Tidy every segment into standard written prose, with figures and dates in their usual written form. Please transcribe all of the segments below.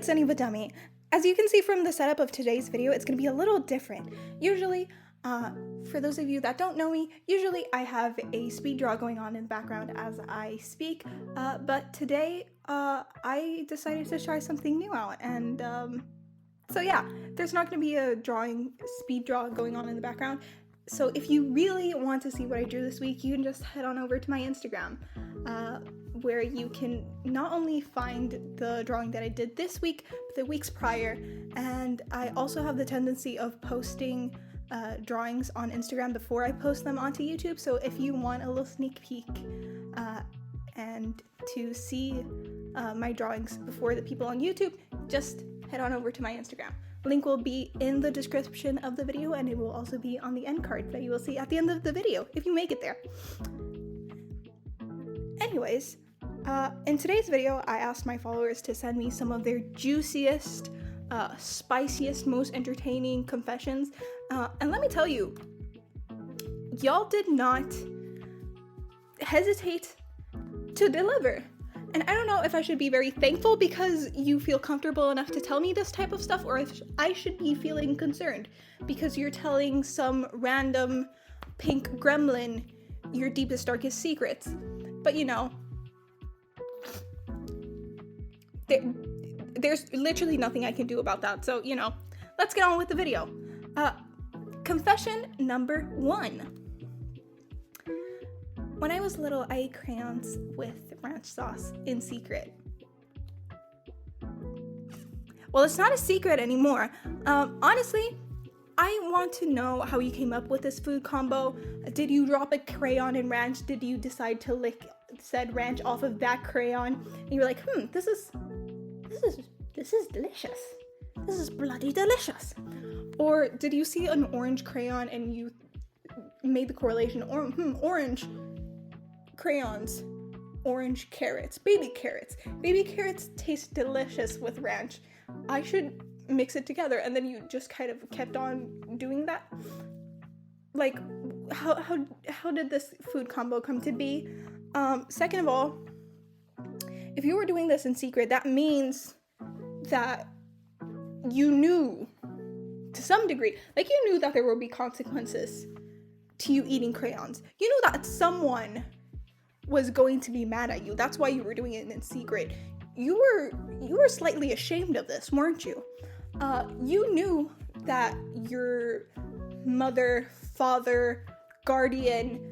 it's Sunny the Dummy. As you can see from the setup of today's video, it's going to be a little different. Usually, for those of you that don't know me, usually I have a speed draw going on in the background as I speak, but today I decided to try something new out, and so yeah, there's not going to be a speed draw going on in the background. So if you really want to see what I drew this week, you can just head on over to my Instagram, where you can not only find the drawing that I did this week, but the weeks prior, and I also have the tendency of posting drawings on Instagram before I post them onto YouTube, so if you want a little sneak peek and to see my drawings before the people on YouTube, just head on over to my Instagram. Link will be in the description of the video, and it will also be on the end card that you will see at the end of the video, if you make it there. Anyways, in today's video, I asked my followers to send me some of their juiciest, spiciest, most entertaining confessions, and let me tell you, y'all did not hesitate to deliver. And I don't know if I should be very thankful because you feel comfortable enough to tell me this type of stuff, or if I should be feeling concerned because you're telling some random pink gremlin your deepest, darkest secrets. But you know, there's literally nothing I can do about that. So, you know, let's get on with the video. Confession number 1. When I was little, I ate crayons with ranch sauce in secret. Well, it's not a secret anymore. Honestly, I want to know how you came up with this food combo. Did you drop a crayon in ranch? Did you decide to lick said ranch off of that crayon? And you were like, this is delicious. This is bloody delicious. Or did you see an orange crayon and you made the correlation, orange crayons, orange carrots, baby carrots. Baby carrots taste delicious with ranch. I should mix it together, and then you just kind of kept on doing that. Like, how did this food combo come to be? Second of all, if you were doing this in secret, that means that you knew to some degree, like you knew that there would be consequences to you eating crayons. You knew that someone was going to be mad at you. That's why you were doing it in secret. You were slightly ashamed of this, weren't you? You knew that your mother, father, guardian,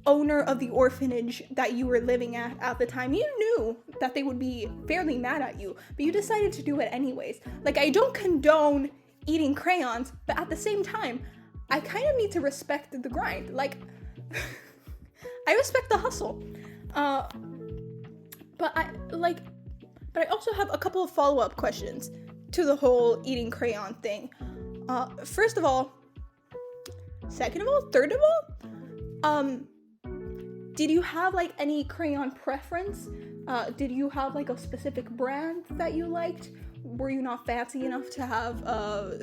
owner of the orphanage that you were living at the time, you knew that they would be fairly mad at you, but you decided to do it anyways. Like, I don't condone eating crayons, but at the same time, I kind of need to respect the grind. Like, I respect the hustle. But I also have a couple of follow-up questions to the whole eating crayon thing. First of all, second of all, third of all, did you have like any crayon preference? Did you have like a specific brand that you liked? Were you not fancy enough to have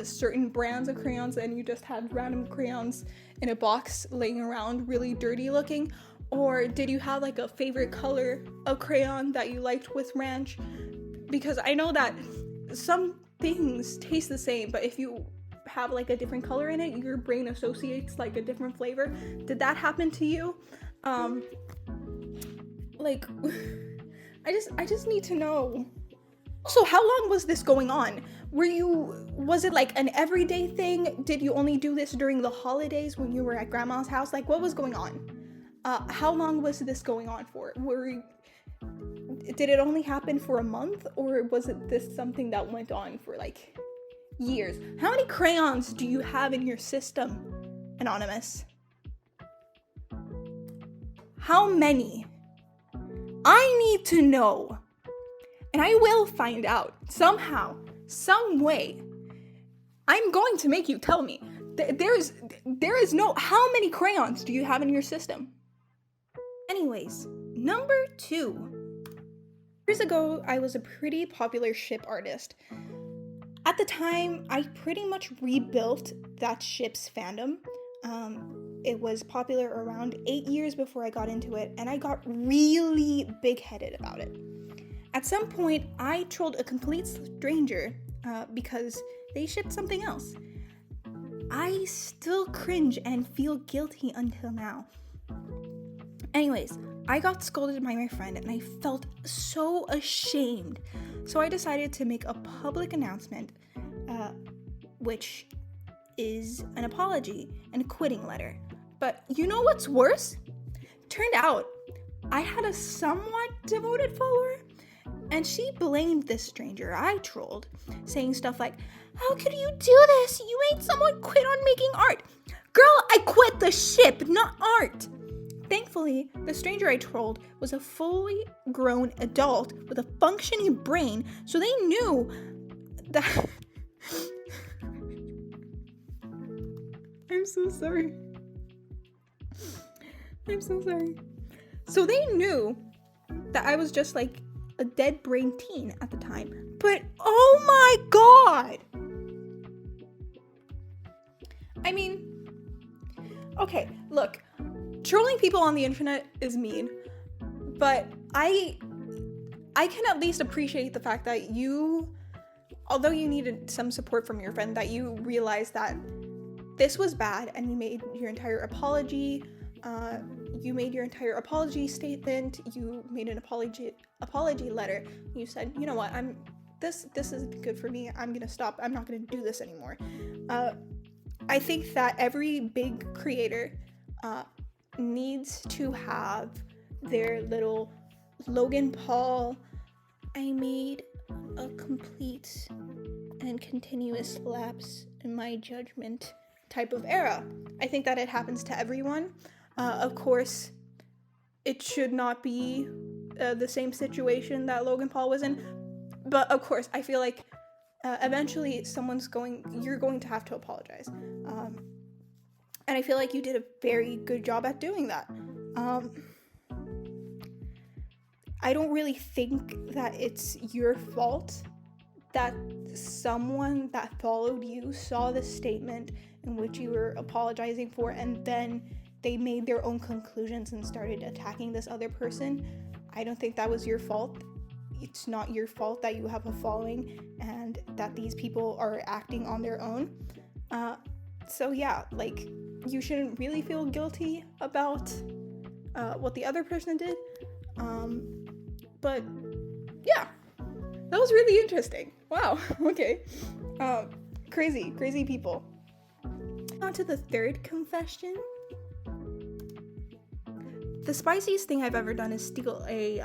certain brands of crayons and you just had random crayons in a box laying around really dirty looking? Or did you have like a favorite color of crayon that you liked with ranch? Because I know that some things taste the same, but if you have like a different color in it, your brain associates like a different flavor. Did that happen to you? Like, I just need to know. Also, how long was this going on? Was it like an everyday thing? Did you only do this during the holidays when you were at grandma's house? Like, what was going on? How long was this going on for? Did it only happen for a month, or was it this something that went on for like years? How many crayons do you have in your system, Anonymous? How many? I need to know. And I will find out somehow, some way. I'm going to make you tell me. There is no, how many crayons do you have in your system? Anyways, number 2. Years ago, I was a pretty popular ship artist. At the time, I pretty much rebuilt that ship's fandom. It was popular around 8 years before I got into it, and I got really big-headed about it. At some point, I trolled a complete stranger because they shipped something else. I still cringe and feel guilty until now. Anyways, I got scolded by my friend and I felt so ashamed. So I decided to make a public announcement, which is an apology and a quitting letter. But you know what's worse? Turned out I had a somewhat devoted follower, and she blamed this stranger I trolled, saying stuff like, "How could you do this? You made someone quit on making art." Girl, I quit the ship, not art. Thankfully, the stranger I trolled was a fully grown adult with a functioning brain, so they knew that... I'm so sorry. So they knew that I was just like a dead brain teen at the time. But oh my god! I mean, okay, look, trolling people on the internet is mean, but I can at least appreciate the fact that you, although you needed some support from your friend, that you realized that this was bad and you made your entire apology. You made your entire apology statement. You made an apology letter. You said, you know what, this isn't good for me. I'm gonna stop. I'm not gonna do this anymore. I think that every big creator needs to have their little Logan Paul, I made a complete and continuous lapse in my judgment type of era. I think that it happens to everyone. Of course, it should not be the same situation that Logan Paul was in, but of course, I feel like eventually you're going to have to apologize. And I feel like you did a very good job at doing that. I don't really think that it's your fault that someone that followed you saw the statement in which you were apologizing for, and then they made their own conclusions and started attacking this other person. I don't think that was your fault. It's not your fault that you have a following and that these people are acting on their own. So yeah, like, you shouldn't really feel guilty about what the other person did. But yeah, that was really interesting. Wow, okay. Crazy people. On to the third confession. The spiciest thing I've ever done is steal a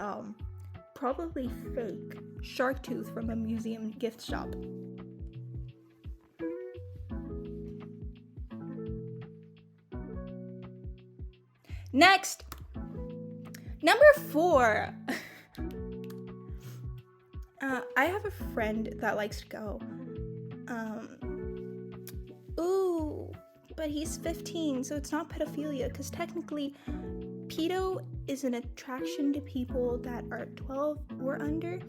probably fake shark tooth from a museum gift shop. Next, number 4. I have a friend that likes to go, ooh, but he's 15, so it's not pedophilia, because technically, pedo is an attraction to people that are 12 or under.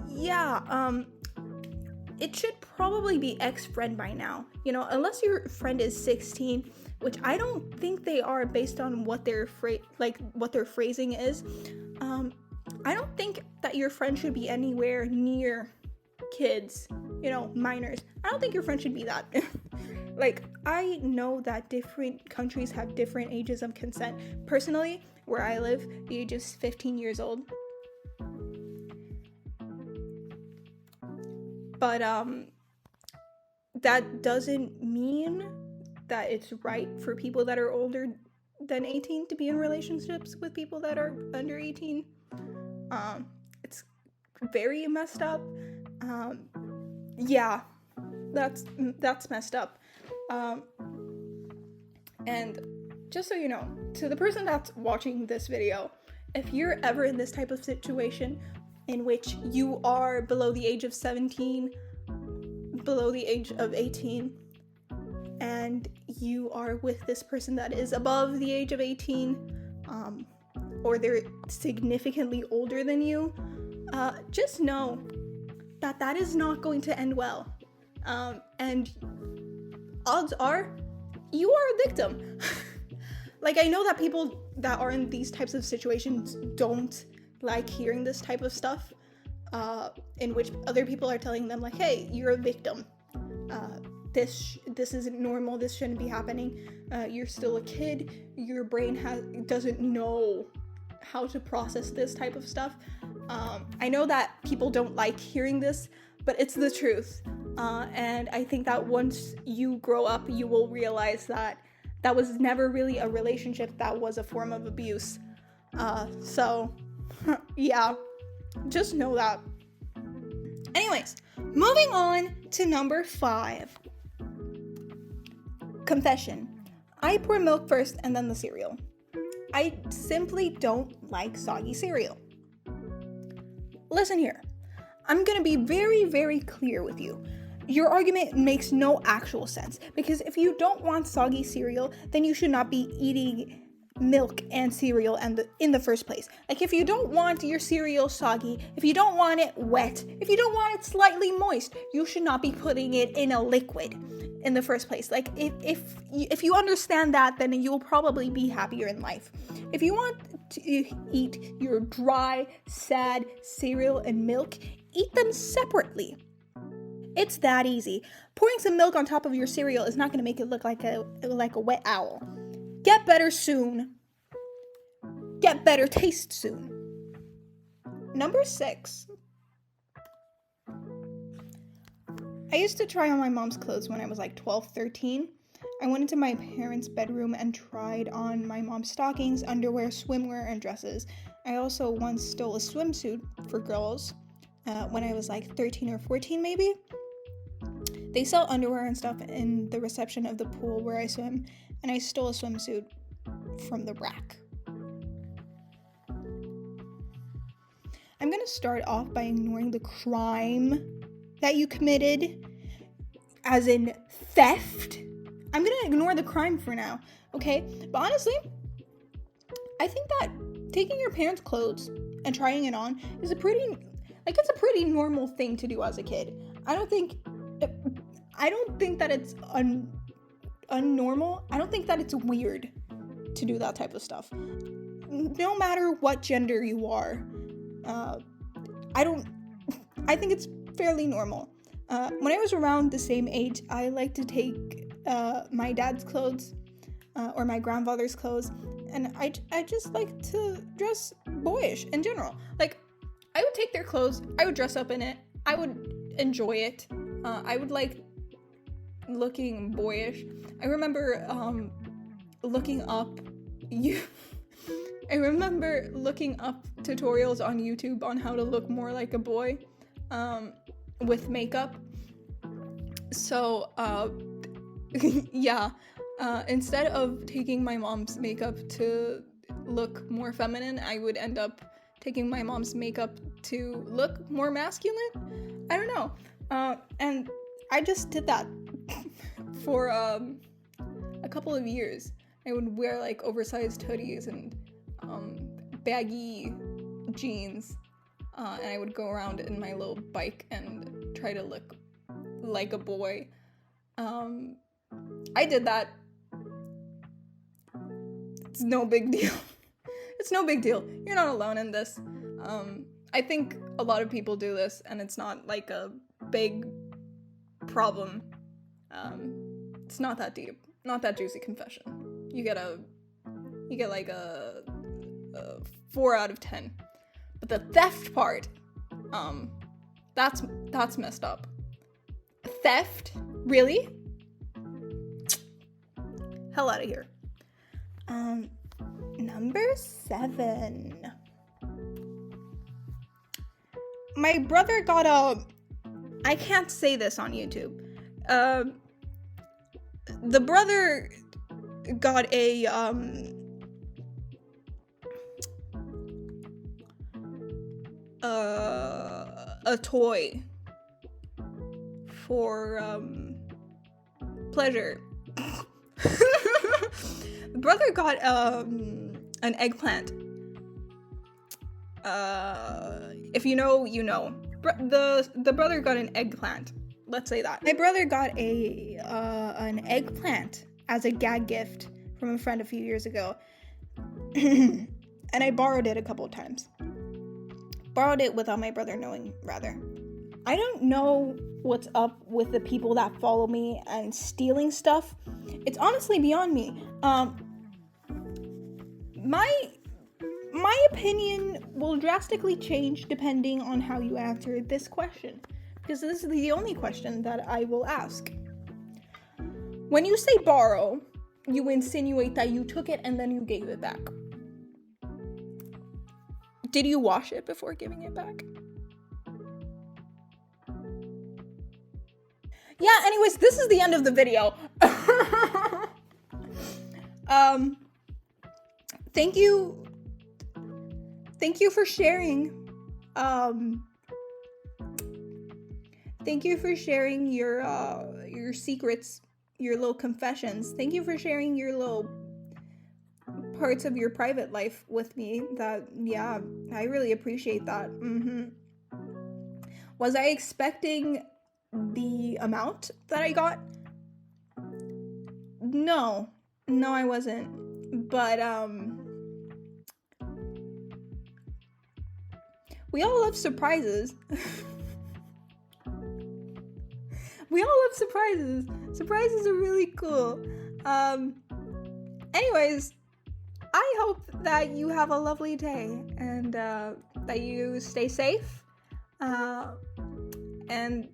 Yeah, it should probably be ex-friend by now, you know, unless your friend is 16, which I don't think they are based on what their phrasing is. I don't think that your friend should be anywhere near kids, you know, minors. I don't think your friend should be that. Like, I know that different countries have different ages of consent. Personally, where I live, the age is 15 years old. But that doesn't mean that it's right for people that are older than 18 to be in relationships with people that are under 18. It's very messed up. Yeah, that's messed up. And just so you know, to the person that's watching this video, if you're ever in this type of situation in which you are below the age of 17, below the age of 18, and you are with this person that is above the age of 18, or they're significantly older than you, just know that that is not going to end well. And odds are you are a victim. Like, I know that people that are in these types of situations don't like hearing this type of stuff, in which other people are telling them like, hey, you're a victim. This isn't normal. This shouldn't be happening. You're still a kid. Your brain doesn't know how to process this type of stuff. I know that people don't like hearing this, but it's the truth. And I think that once you grow up, you will realize that that was never really a relationship. That was a form of abuse. So, yeah, just know that. Anyways, moving on to number 5. Confession. I pour milk first and then the cereal. I simply don't like soggy cereal. Listen here. I'm gonna be very, very clear with you. Your argument makes no actual sense, because if you don't want soggy cereal, then you should not be eating milk and cereal in the first place. Like, if you don't want your cereal soggy, if you don't want it wet, if you don't want it slightly moist, you should not be putting it in a liquid in the first place. Like, if you understand that, then you'll probably be happier in life. If you want to eat your dry, sad cereal and milk, eat them separately. It's that easy. Pouring some milk on top of your cereal is not going to make it look like a wet owl. Get better soon. Get better taste soon. Number 6. I used to try on my mom's clothes when I was like 12, 13. I went into my parents' bedroom and tried on my mom's stockings, underwear, swimwear, and dresses. I also once stole a swimsuit for girls when I was like 13 or 14 maybe. They sell underwear and stuff in the reception of the pool where I swim, and I stole a swimsuit from the rack. I'm gonna start off by ignoring the crime that you committed, as in theft. I'm gonna ignore the crime for now, okay? But honestly, I think that taking your parents' clothes and trying it on is it's a pretty normal thing to do as a kid. I don't think that it's unnormal. I don't think that it's weird to do that type of stuff. No matter what gender you are, I think it's fairly normal. When I was around the same age, I liked to take my dad's clothes or my grandfather's clothes, and I just like to dress boyish in general. Like, I would take their clothes, I would dress up in it, I would enjoy it. I would like looking boyish. I remember looking up tutorials on YouTube on how to look more like a boy with makeup. So yeah, instead of taking my mom's makeup to look more feminine, I would end up taking my mom's makeup to look more masculine. I don't know. And I just did that for a couple of years. I would wear like oversized hoodies and baggy jeans, and I would go around in my little bike and try to look like a boy. I did that. It's no big deal. It's no big deal. You're not alone in this. I think a lot of people do this, and it's not like a big problem. It's not that deep, not that juicy confession. You get like a 4 out of 10. But the theft part, that's messed up. Theft? Really? Hell out of here. Number 7. My brother got I can't say this on YouTube. The brother got a toy for pleasure. The brother got an eggplant. If you know, you know. The brother got an eggplant. Let's say that. My brother got an eggplant as a gag gift from a friend a few years ago. and I borrowed it a couple of times. Borrowed it without my brother knowing, rather. I don't know what's up with the people that follow me and stealing stuff. It's honestly beyond me. My opinion will drastically change depending on how you answer this question, because this is the only question that I will ask. When you say borrow, you insinuate that you took it and then you gave it back. Did you wash it before giving it back? Yeah, anyways, this is the end of the video. Thank you for sharing. Thank you for sharing your secrets, your little confessions. Thank you for sharing your little parts of your private life with me. Yeah, I really appreciate that. Was I expecting the amount that I got? No, I wasn't. But we all love surprises. We all love surprises. Surprises are really cool. Anyways, I hope that you have a lovely day and that you stay safe. And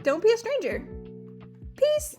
don't be a stranger. Peace.